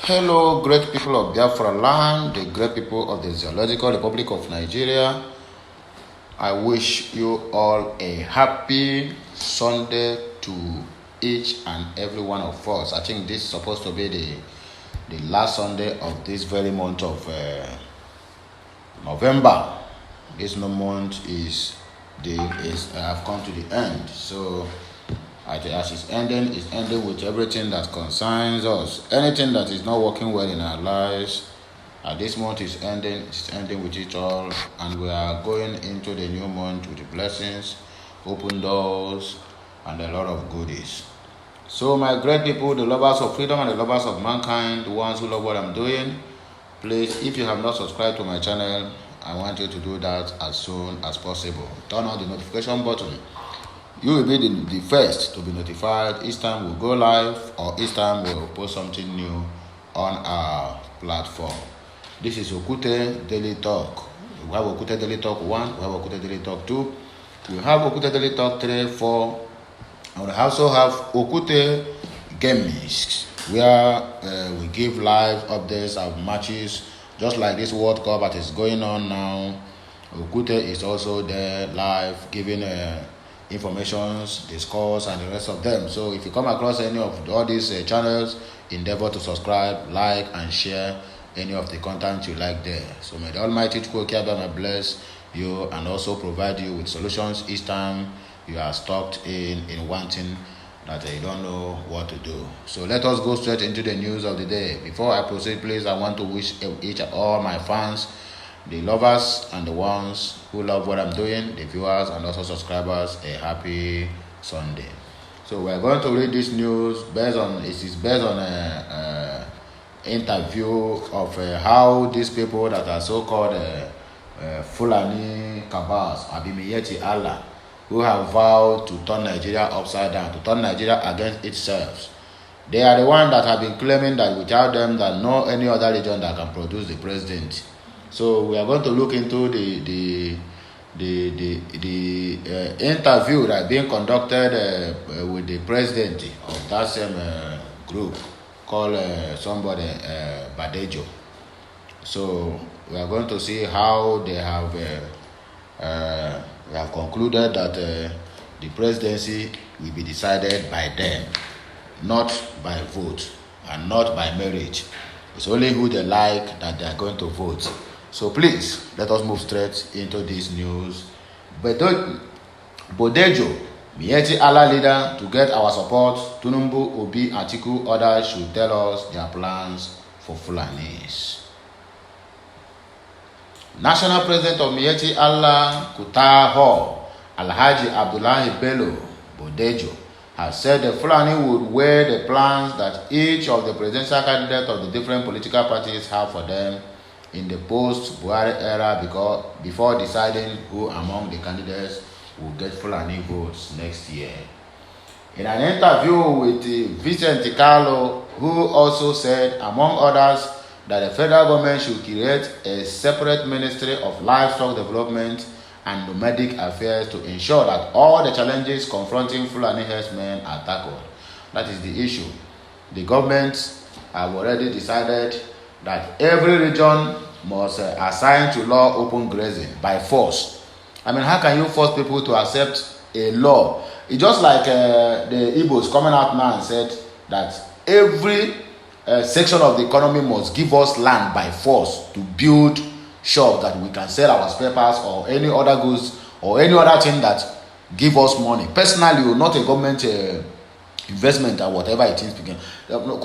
Hello, great people of Biafra land, the great people of the Zoological Republic of Nigeria. I wish you all a happy Sunday to each and every one of us. I think this is supposed to be the last Sunday of this very month of November. This month have come to the end. So as it's ending with everything that concerns us. Anything that is not working well in our lives, this month is ending. It's ending with it all, and we are going into the new month with the blessings, open doors, and a lot of goodies. So my great people, the lovers of freedom and the lovers of mankind, the ones who love what I'm doing, please, if you have not subscribed to my channel, I want you to do that as soon as possible. Turn on the notification button. You will be the first to be notified each time we go live or each time we will post something new on our platform. This is Okute Daily Talk. We have Okute Daily Talk 1, we have Okute Daily Talk 2, we have Okute Daily Talk 3, 4, and we also have Okute Games, where we give live updates of matches, just like this World Cup that is going on now. Okute is also there live, giving informations, the scores, and the rest of them. So if you come across any of all these channels, endeavor to subscribe, like, and share any of the content you like there. So may the Almighty Ojukwu bless you and also provide you with solutions each time you are stuck in one thing that you don't know what to do. So let us go straight into the news of the day. Before I proceed, please, I want to wish each and all my fans, the lovers and the ones who love what I'm doing, the viewers and also subscribers, a happy Sunday. So we're going to read this news based on an interview of how these people that are so-called Fulani Kabas, Miyetti Allah, who have vowed to turn Nigeria upside down, to turn Nigeria against itself. They are the ones that have been claiming that without them, that no any other region that can produce the president. So we are going to look into the interview that being conducted with the president of that same group called somebody Badejo. So we are going to see how they have concluded that the presidency will be decided by them, not by vote and not by merit. It's only who they like that they are going to vote. So please, let us move straight into this news. Badejo, Miyetti Allah leader, to get our support, Tinubu, Obi, Atiku, others should tell us their plans for Fulanis. National President of Miyetti Allah Kutaho, Alhaji Abdullahi Bello Badejo, has said the Fulani would weigh the plans that each of the presidential candidates of the different political parties have for them in the post-Buhari era before deciding who among the candidates will get Fulani votes next year. In an interview with Vincent Carlo, who also said, among others, that the federal government should create a separate Ministry of Livestock Development and Nomadic Affairs to ensure that all the challenges confronting Fulani herdsmen are tackled. That is the issue. The government have already decided that every region must assign to law open grazing by force. I mean, how can you force people to accept a law? It's just like the Igbos coming out now and said that every section of the economy must give us land by force to build shops that we can sell our spare parts or any other goods or any other thing that give us money. Personally, not a government investment or whatever it is.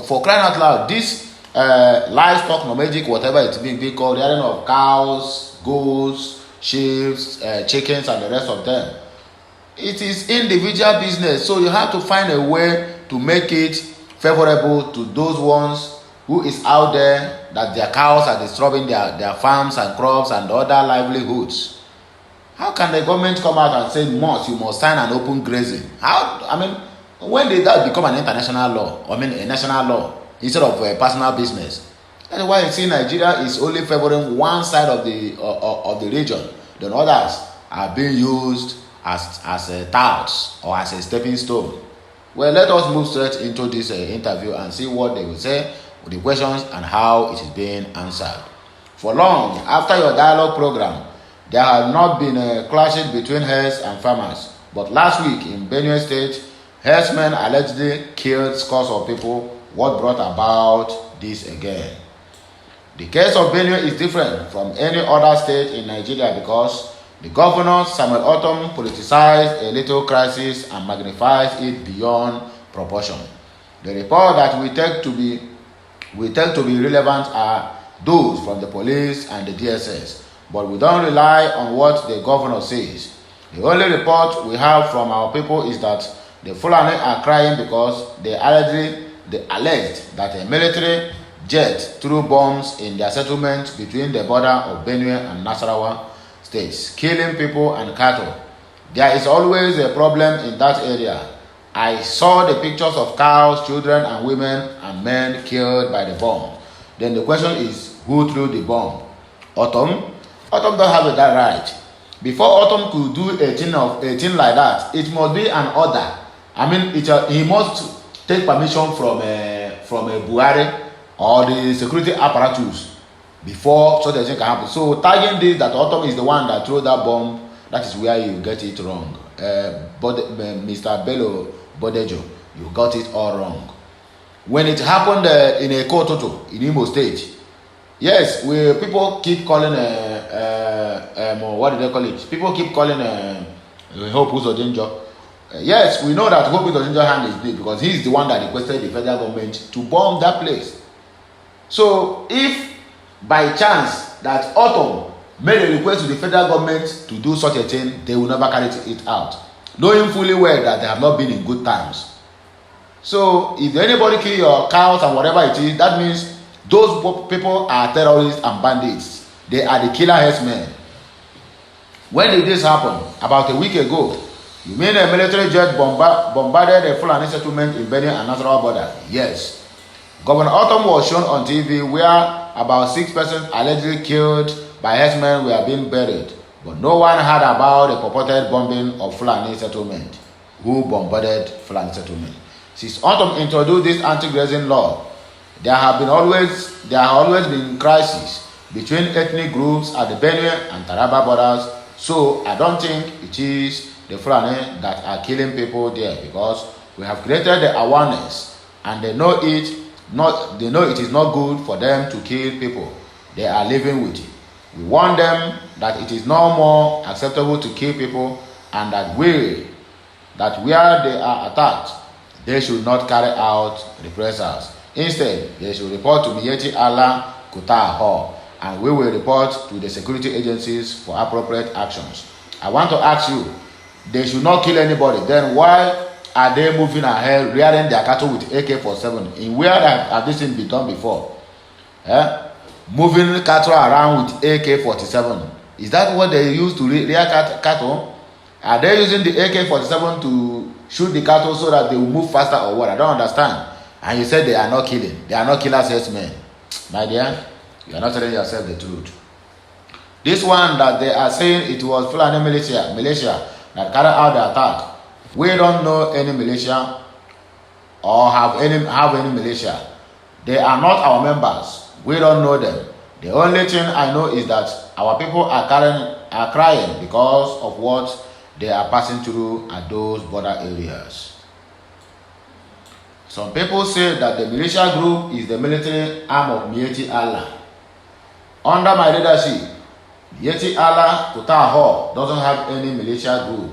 For crying out loud, this livestock, nomadic, whatever it's being called, the adding of cows, goats, sheep, chickens, and the rest of them. It is individual business, so you have to find a way to make it favorable to those ones who is out there that their cows are disturbing their farms and crops and other livelihoods. How can the government come out and say you must sign an open grazing? When did that become an international law? A national law instead of a personal business? That's why you see Nigeria is only favoring one side of the region. The others are being used as a touts or as a stepping stone. Well, let us move straight into this interview and see what they will say with the questions and how it is being answered. For long, after your dialogue program, there have not been clashes between herds and farmers. But last week in Benue State, herdsmen allegedly killed scores of people. What brought about this again? The case of Benue is different from any other state in Nigeria because the governor, Samuel Ortom, politicized a little crisis and magnifies it beyond proportion. The report that we take to be relevant are those from the police and the DSS, but we don't rely on what the governor says. The only report we have from our people is that the Fulani are crying because they alleged that a military jet threw bombs in their settlement between the border of Benue and Nasarawa states, killing people and cattle. There is always a problem in that area. I saw the pictures of cows, children, and women and men killed by the bomb. Then the question is, who threw the bomb? Ortom? Ortom don't have that right. Before Ortom could do a thing like that, it must be an order. I mean, he must take permission from a Buhari or the security apparatus before such a thing can happen. So tagging this that Ortom is the one that threw that bomb, that is where you get it wrong. Mr. Bello Bodejo, you got it all wrong. When it happened in a Kototo in Imo State, yes, people keep calling what do they call it? People keep calling Hope Uzodinjo. Yes, we know that Hope Uzodinjo hand is big because he is the one that requested the federal government to bomb that place. So if by chance that Ortom made a request to the federal government to do such a thing, they will never carry it out, knowing fully well that they have not been in good times. So if anybody kill your cows and whatever it is, that means those people are terrorists and bandits. They are the killer herdsmen. When did this happen? About a week ago. You mean a military jet bombarded a Fulani settlement in Benue and Nasarawa border? Yes. Governor Ortom was shown on TV where about 6 persons allegedly killed by herdsmen were being buried, but no one heard about the purported bombing of Fulani settlement. Who bombarded Fulani settlement? Since Ortom introduced this anti-grazing law, there have always been crises between ethnic groups at the Benue and Taraba borders. So I don't think it is the Fulani that are killing people there, because we have created the awareness and they know it is not good for them to kill people. They are living with it. We warn them that it is no more acceptable to kill people, and that where they are attacked, they should not carry out reprisals. Instead, they should report to Miyetti Allah Kutaho, and we will report to the security agencies for appropriate actions. I want to ask you, they should not kill anybody. Then why are they moving ahead, rearing their cattle with AK-47? In where have this thing been done before? Moving cattle around with AK-47. Is that what they use to rear cattle? Are they using the AK-47 to shoot the cattle so that they will move faster, or what? I don't understand. And you said they are not killing. They are not killers, herdsmen. My dear, you are not telling yourself the truth. This one that they are saying it was Fulani militia that carried out the attack. We don't know any militia or have any militia. They are not our members. We don't know them. The only thing I know is that our people are crying because of what they are passing through at those border areas. Some people say that the militia group is the military arm of Miyetti Allah. Under my leadership, Miyetti Allah Kutaho doesn't have any militia group.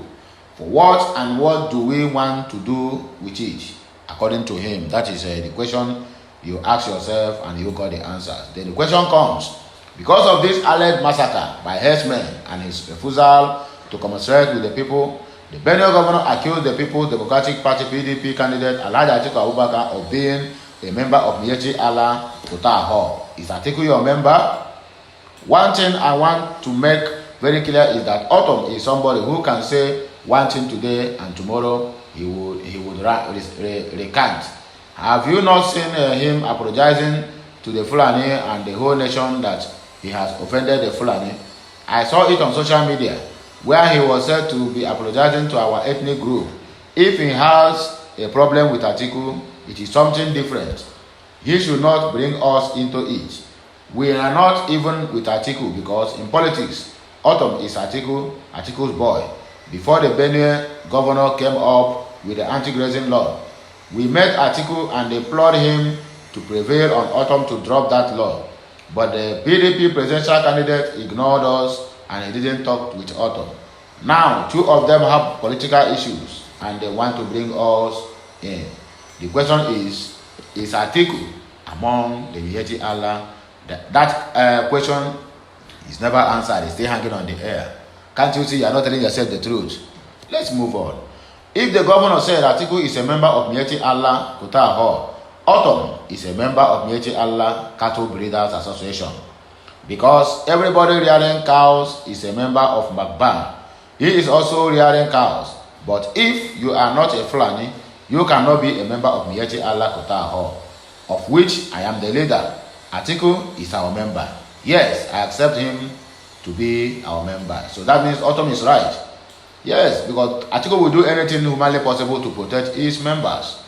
For what and what do we want to do with it? According to him, that is the question you ask yourself, and you got the answers. Then the question comes, because of this alleged massacre by herdsmen and his refusal to commiserate with the people, the Benue governor accused the People's Democratic Party PDP candidate Atiku of being a member of Miyetti Allah Kutaho. Is Atiku your member? One thing I want to make very clear is that Ortom is somebody who can say one thing today and tomorrow he would recant. Have you not seen him apologizing to the Fulani and the whole nation that he has offended the Fulani? I saw it on social media where he was said to be apologizing to our ethnic group. If he has a problem with Atiku, it is something different. He should not bring us into it. We are not even with Atiku because in politics, Autumn is Atiku's boy. Before the Benue governor came up with the anti-grazing law, we met Atiku and implored him to prevail on Autumn to drop that law. But the PDP presidential candidate ignored us and he didn't talk with Autumn. Now, two of them have political issues and they want to bring us in. The question is Atiku among the Miyetti Allah? That question is never answered. It's still hanging on the air. Can't you see you are not telling yourself the truth? Let's move on. If the governor said Atiku is a member of Miyetti Allah Kutaho, Autumn is a member of Miyetti Allah Cattle Breeders Association. Because everybody rearing cows is a member of Magban. He is also rearing cows. But if you are not a Fulani, you cannot be a member of Miyetti Allah Kutaho, of which I am the leader. Atiku is our member. Yes, I accept him to be our member. So that means Autumn is right. Yes, because Atiku will do anything humanly possible to protect his members.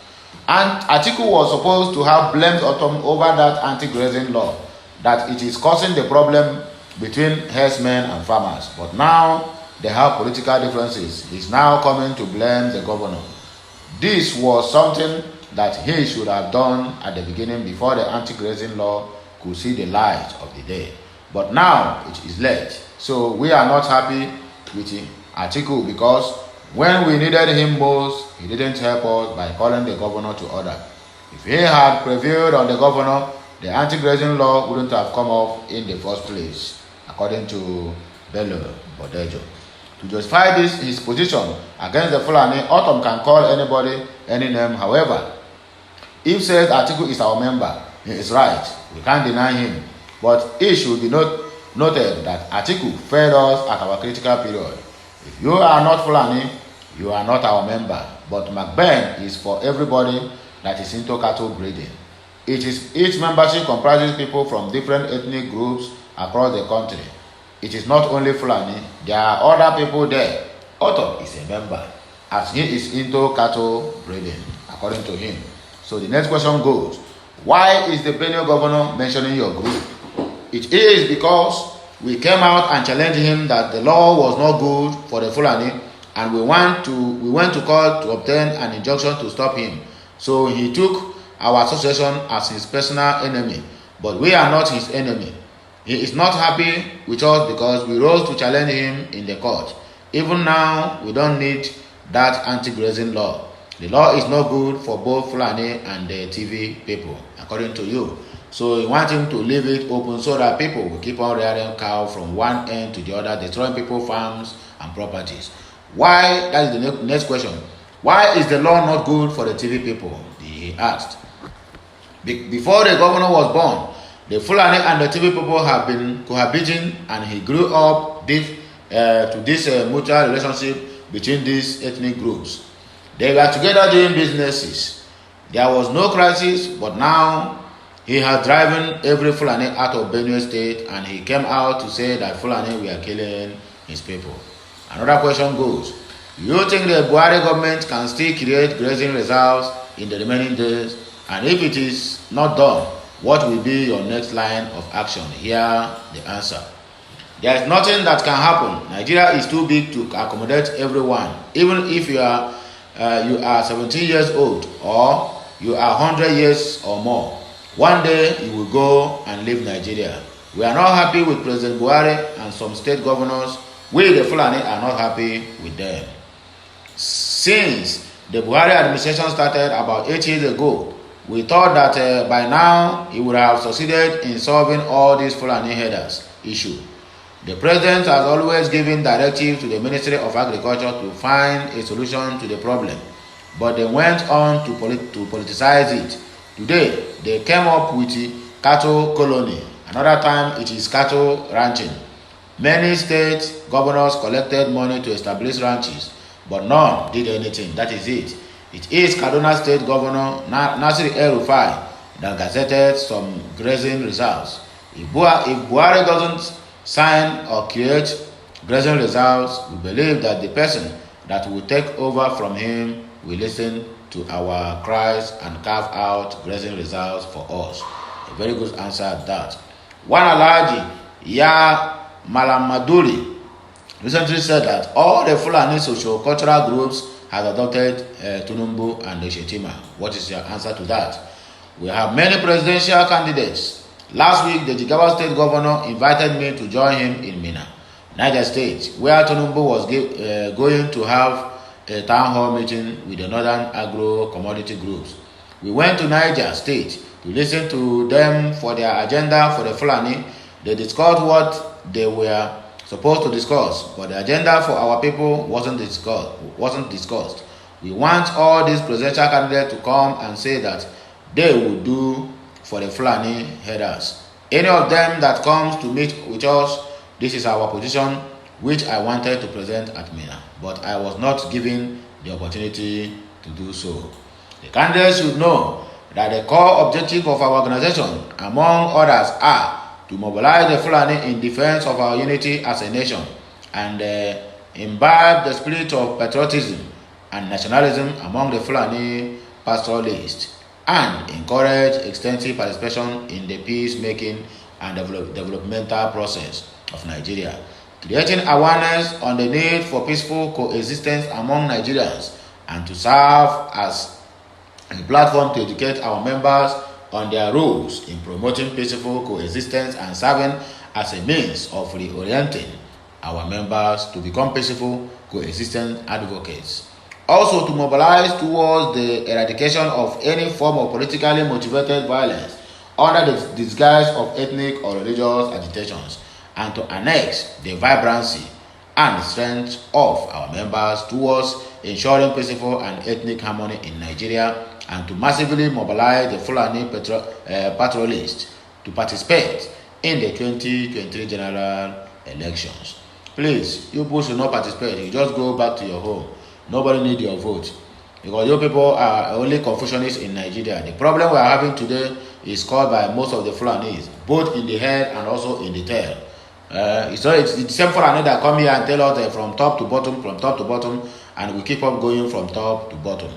And Atiku was supposed to have blamed Autumn over that anti-grazing law, that it is causing the problem between herdsmen and farmers. But now they have political differences. He's now coming to blame the governor. This was something that he should have done at the beginning before the anti-grazing law could see the light of the day. But now it is late. So we are not happy with Atiku because when we needed him most, he didn't help us by calling the governor to order. If he had prevailed on the governor, the anti-grazing law wouldn't have come up in the first place, according to Bello Bodejo. To justify his position against the Fulani, Autumn can call anybody any name. However, if says Atiku is our member, he is right. We can't deny him. But it should be noted that Atiku failed us at our critical period. If you are not Fulani, you are not our member. But McBain is for everybody that is into cattle breeding. Each membership comprises people from different ethnic groups across the country. It is not only Fulani, there are other people there. Autumn is a member, as he is into cattle breeding, according to him. So the next question goes, why is the Benue governor mentioning your group? It is because we came out and challenged him that the law was not good for the Fulani, and we went to court to obtain an injunction to stop him. So he took our association as his personal enemy, but we are not his enemy. He is not happy with us because we rose to challenge him in the court. Even now, we don't need that anti-grazing law. The law is not good for both Fulani and the TV people, according to you. So you want him to leave it open so that people will keep on rearing cow from one end to the other, destroying people's farms and properties. Why? That is the next question. Why is the law not good for the TV people? He asked. Before the governor was born, the Fulani and the TV people have been cohabiting, and he grew up to this mutual relationship between these ethnic groups. They were together doing businesses. There was no crisis, but now he has driven every Fulani out of Benue State, and he came out to say that Fulani were killing his people. Another question goes, you think the Buhari government can still create grazing reserves in the remaining days? And if it is not done, what will be your next line of action? Here the answer. There is nothing that can happen. Nigeria is too big to accommodate everyone. Even if you are 17 years old or you are 100 years or more, one day you will go and leave Nigeria. We are not happy with President Buhari and some state governors. We, the Fulani, are not happy with them. Since the Buhari administration started about 8 years ago, we thought that by now he would have succeeded in solving all these Fulani herders issue. The president has always given directives to the Ministry of Agriculture to find a solution to the problem, but they went on to politicize it. Today, they came up with the cattle colony. Another time, it is cattle ranching. Many state governors collected money to establish ranches, but none did anything. That is it. It is Kaduna State Governor Nasir El-Rufai that gazetted some grazing reserves. If Buhari doesn't sign or create grazing reserves, we believe that the person that will take over from him will listen to our cries and carve out grazing reserves for us? A very good answer at that. One Alhaji Ya Malamaduri recently said that all the Fulani socio-cultural groups have adopted Tinubu and Shetima. What is your answer to that? We have many presidential candidates. Last week, the Jigawa State Governor invited me to join him in Minna, Niger State, where Tinubu was going to have a town hall meeting with the northern agro-commodity groups. We went to Niger State to listen to them for their agenda for the Fulani. They discussed what they were supposed to discuss, but the agenda for our people wasn't discussed. We want all these presidential candidates to come and say that they will do for the Fulani herders. Any of them that comes to meet with us, this is our position, which I wanted to present at Minna, but I was not given the opportunity to do so. The candidates should know that the core objective of our organization, among others, are to mobilize the Fulani in defense of our unity as a nation and imbibe the spirit of patriotism and nationalism among the Fulani pastoralists and encourage extensive participation in the peacemaking and developmental process of Nigeria, creating awareness on the need for peaceful coexistence among Nigerians and to serve as a platform to educate our members on their roles in promoting peaceful coexistence and serving as a means of reorienting our members to become peaceful coexistence advocates. Also, to mobilize towards the eradication of any form of politically motivated violence under the disguise of ethnic or religious agitations, and to annex the vibrancy and strength of our members towards ensuring peaceful and ethnic harmony in Nigeria, and to massively mobilize the Fulani patriotists to participate in the 2023 general elections. Please, you people should not participate. You just go back to your home. Nobody needs your vote, because you people are only Confucianists in Nigeria. The problem we are having today is caused by most of the Fulanis, both in the head and also in the tail. It's the same Fulani that come here and tell us from top to bottom, and we keep on going from top to bottom.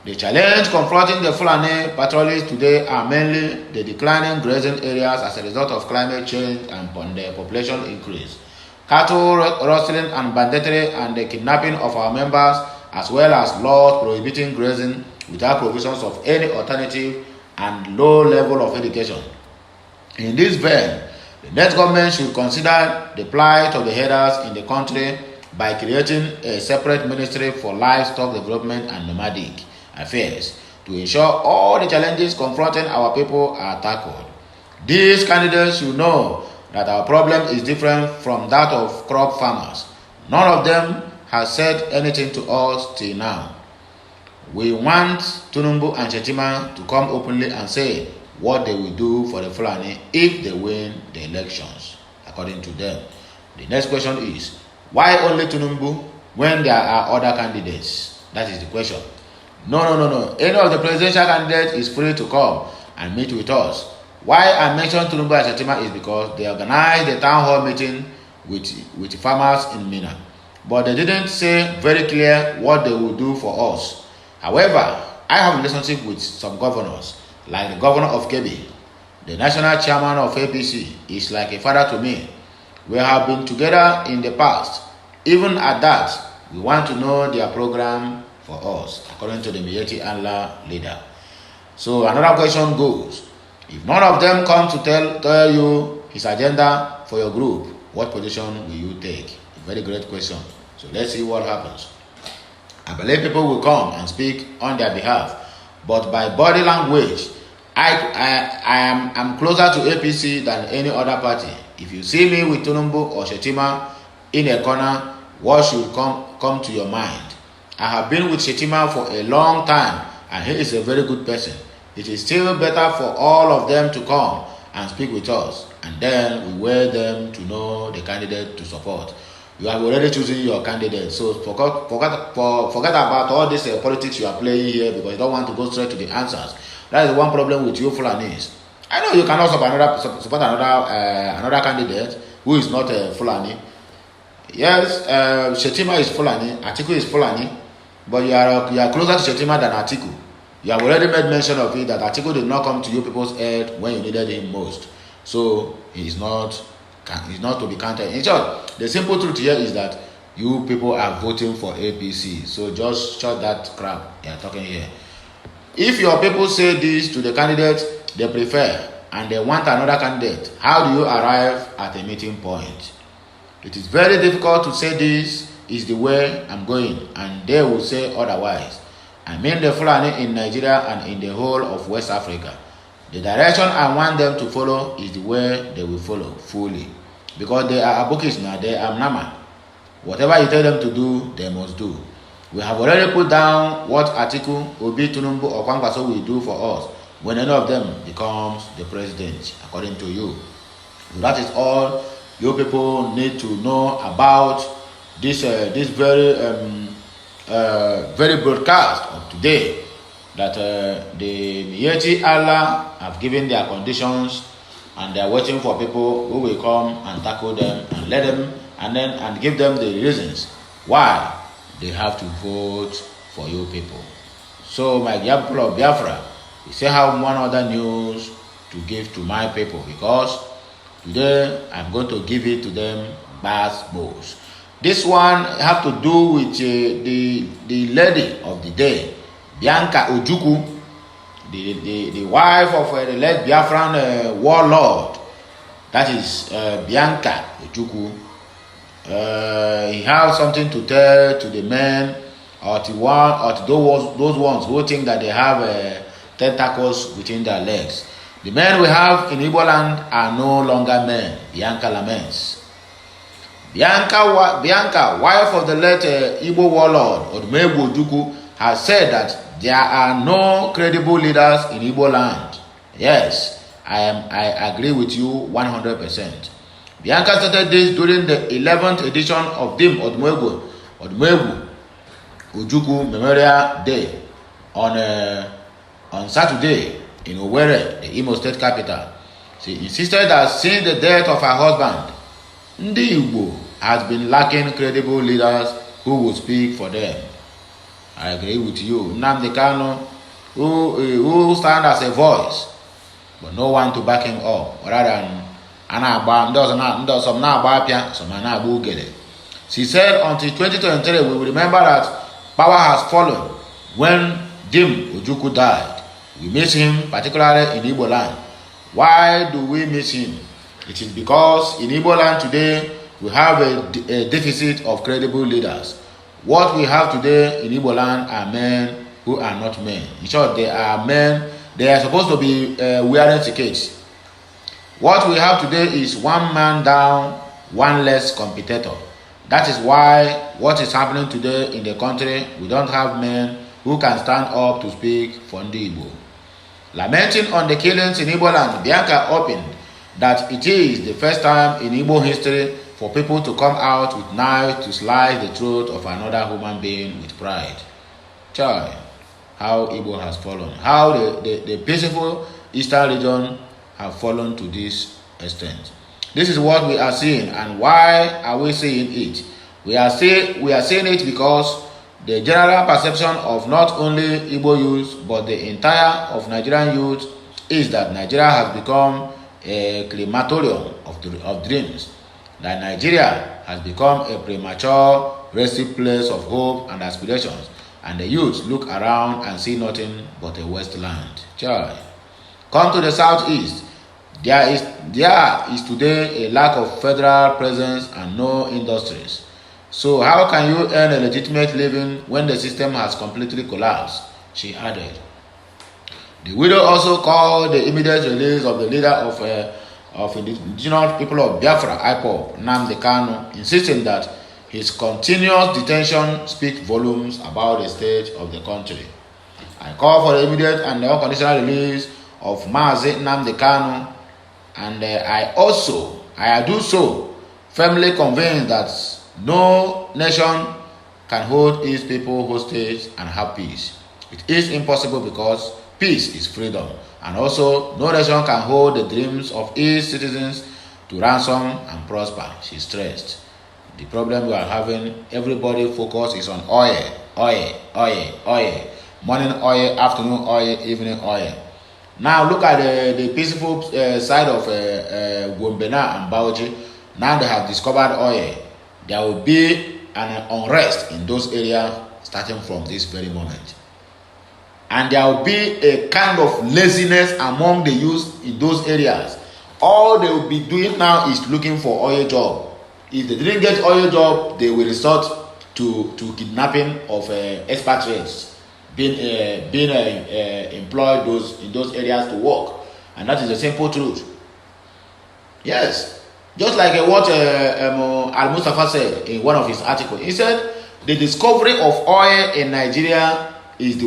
The challenge confronting the Fulani patrollists today are mainly the declining grazing areas as a result of climate change and the population increase, cattle rustling and banditry, and the kidnapping of our members, as well as laws prohibiting grazing without provisions of any alternative and low level of education. In this vein, the next government should consider the plight of the herders in the country by creating a separate ministry for livestock development and nomadic affairs to ensure all the challenges confronting our people are tackled. These candidates should know that our problem is different from that of crop farmers. None of them has said anything to us till now. We want Tinubu and Shetima to come openly and say what they will do for the Fulani if they win the elections, according to them. The next question is, why only Tinubu when there are other candidates? That is the question. No. Any of the presidential candidates is free to come and meet with us. Why I mentioned Tinubu and Shetima is because they organized a town hall meeting with farmers in Minna, but they didn't say very clear what they will do for us. However, I have a relationship with some governors, like the governor of Kebbi. The national chairman of APC is like a father to me. We have been together in the past. Even at that, we want to know their program for us, according to the Miyetti Allah leader. So another question goes, if none of them come to tell you his agenda for your group, what position will you take? A very great question. So let's see what happens. I believe people will come and speak on their behalf, but by body language, I'm closer to APC than any other party. If you see me with Tinubu or Shetima in a corner, what should come to your mind? I have been with Shetima for a long time, and he is a very good person. It is still better for all of them to come and speak with us, and then we weigh them to know the candidate to support. You have already chosen your candidate, so forget about all this politics you are playing here, because you don't want to go straight to the answers. That is one problem with you Fulanis. I know you cannot support another candidate who is not a Fulani. Yes, Shetima is Fulani, Atiku is Fulani, But you are closer to Shetima than Atiku. You have already made mention of it that Atiku did not come to you people's aid when you needed him most. So he's not to be counted. In short, the simple truth here is that you people are voting for APC. So just shut that crap you are talking here. If your people say this to the candidate they prefer and they want another candidate, how do you arrive at a meeting point? It is very difficult to say this is the way I'm going and they will say otherwise. I mean the Fulani in Nigeria and in the whole of West Africa. The direction I want them to follow is the way they will follow fully. Because they are Abukis now, they are Nama. Whatever you tell them to do, they must do. We have already put down what Atiku, Obi, Tunumbu, or Kwangbaso will do for us when any of them becomes the president, according to you. That is all you people need to know about this very broadcast of today. That the Miyetti Allah have given their conditions and they are waiting for people who will come and tackle them and let them and give them the reasons why they have to vote for you people. So my dear people of Biafra, we still have one other news to give to my people because today I'm going to give it to them bass balls. This one have to do with the lady of the day, Bianca Ojukwu, the wife of the late Biafran warlord. That is Bianca Ojukwu. He has something to tell to the men or to those ones who think that they have tentacles within their legs. The men we have in Igbo land are no longer men. Bianca laments. Bianca, wife of the late Igbo warlord Ojukwu, has said that there are no credible leaders in Igbo land. Yes, I agree with you 100%. Bianca started this during the 11th edition of Dim Odumegwu Ojukwu Memorial Day on Saturday in Owerri, the Imo State capital. She insisted that since the death of her husband, Ndi Igbo has been lacking credible leaders who will speak for them. I agree with you. Nnamdi Kanu, who stand as a voice, but no one to back him up, rather than she said until 2023 we will remember that power has fallen when Dim Ojukwu died. We miss him, particularly in Igbo land. Why do we miss him? It is because in Igbo land today we have a deficit of credible leaders. What we have today in Igbo land are men who are not men. In short, they are men. They are supposed to be wearing tickets. What we have today is one man down, one less competitor. That is why what is happening today in the country, we don't have men who can stand up to speak for Ndi Igbo. Lamenting on the killings in Igbo land, Bianca opened that it is the first time in Igbo history for people to come out with knives to slice the throat of another human being with pride. Child, how Igbo has fallen. How the peaceful Eastern region have fallen to this extent. This is what we are seeing, and why are we seeing it? We are seeing it because the general perception of not only Igbo youth but the entire of Nigerian youth is that Nigeria has become a crematorium of dreams. That Nigeria has become a premature resting place of hope and aspirations, and the youth look around and see nothing but a wasteland. Child, come to the southeast. There is today a lack of federal presence and no industries. So how can you earn a legitimate living when the system has completely collapsed? She added. The widow also called the immediate release of the leader of indigenous people of Biafra, IPOB, Nnamdi Kanu, insisting that his continuous detention speaks volumes about the state of the country. I call for the immediate and unconditional release of Mazi Nnamdi Kanu, and I do so firmly convinced that no nation can hold its people hostage and have peace. It is impossible because peace is freedom, and also no nation can hold the dreams of its citizens to ransom and prosper, she stressed. The problem we are having, everybody focus is on oil. oil. Morning oil, afternoon oil, evening oil. Now look at the peaceful side of Gombena and Bauchi. Now they have discovered oil. There will be an unrest in those areas starting from this very moment. And there will be a kind of laziness among the youth in those areas. All they will be doing now is looking for oil job. If they didn't get oil job, they will resort to kidnapping of expatriates being employed in those areas to work. And that is the simple truth. Yes. Just like what Al-Mustafa said in one of his articles. He said the discovery of oil in Nigeria is the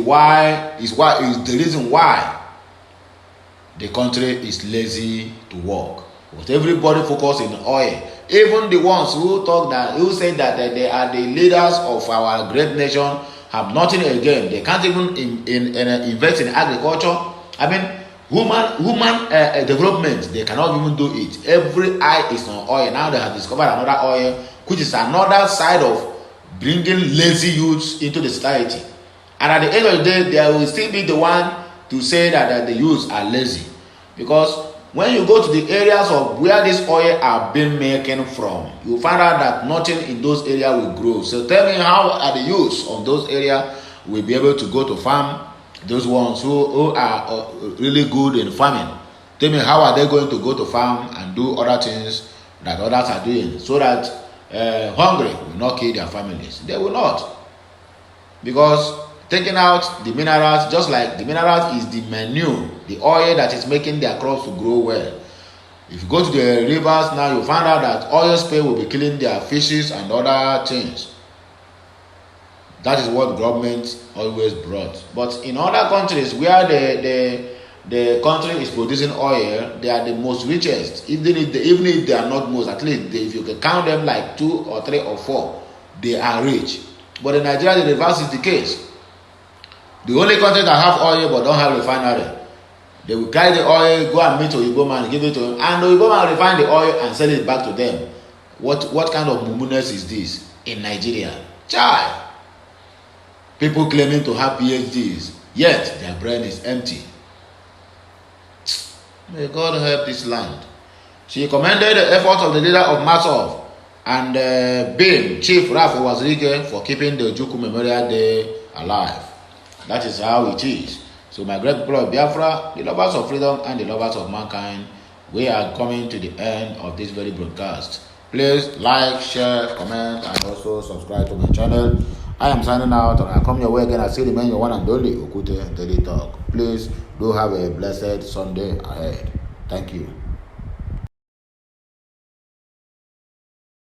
reason why the country is lazy to work. But everybody focus in oil. Even the ones who say that they are the leaders of our great nation have nothing again. They can't even invest in agriculture. I mean, human development, they cannot even do it. Every eye is on oil. Now they have discovered another oil, which is another side of bringing lazy youths into the society. And at the end of the day, there will still be the one to say that the youths are lazy. Because when you go to the areas of where this oil are being making from, you find out that nothing in those areas will grow. So tell me, how are the youths of those areas will be able to go to farm? Those ones who are really good in farming, tell me, how are they going to go to farm and do other things that others are doing, so that hungry will not kill their families? They will not. Because taking out the minerals, just like the minerals is the manure, the oil that is making their crops to grow well. If you go to the rivers now, you find out that oil spill will be killing their fishes and other things. That is what government always brought. But in other countries where the country is producing oil, they are the most richest. Even if they are not most, at least if you can count them like 2 or 3 or 4, they are rich. But in Nigeria, the reverse is the case. The only country that have oil but don't have refinery, they will carry the oil, go and meet Igbomen and give it to him, and Igbomen will refine the oil and sell it back to them. What kind of mummuness is this in Nigeria? Child. People claiming to have PhDs, yet their brain is empty. May God help this land. She commended the efforts of the leader of Masov and being Chief Raf Wazirike for keeping the Ojukwu Memorial Day alive. That is how it is. So my great people of Biafra, the lovers of freedom and the lovers of mankind, we are coming to the end of this very broadcast. Please like, share, comment, and also subscribe to my channel. I am signing out, and I come your way again. I still remain your one and only Okute Daily Talk. Please do have a blessed Sunday ahead. Thank you.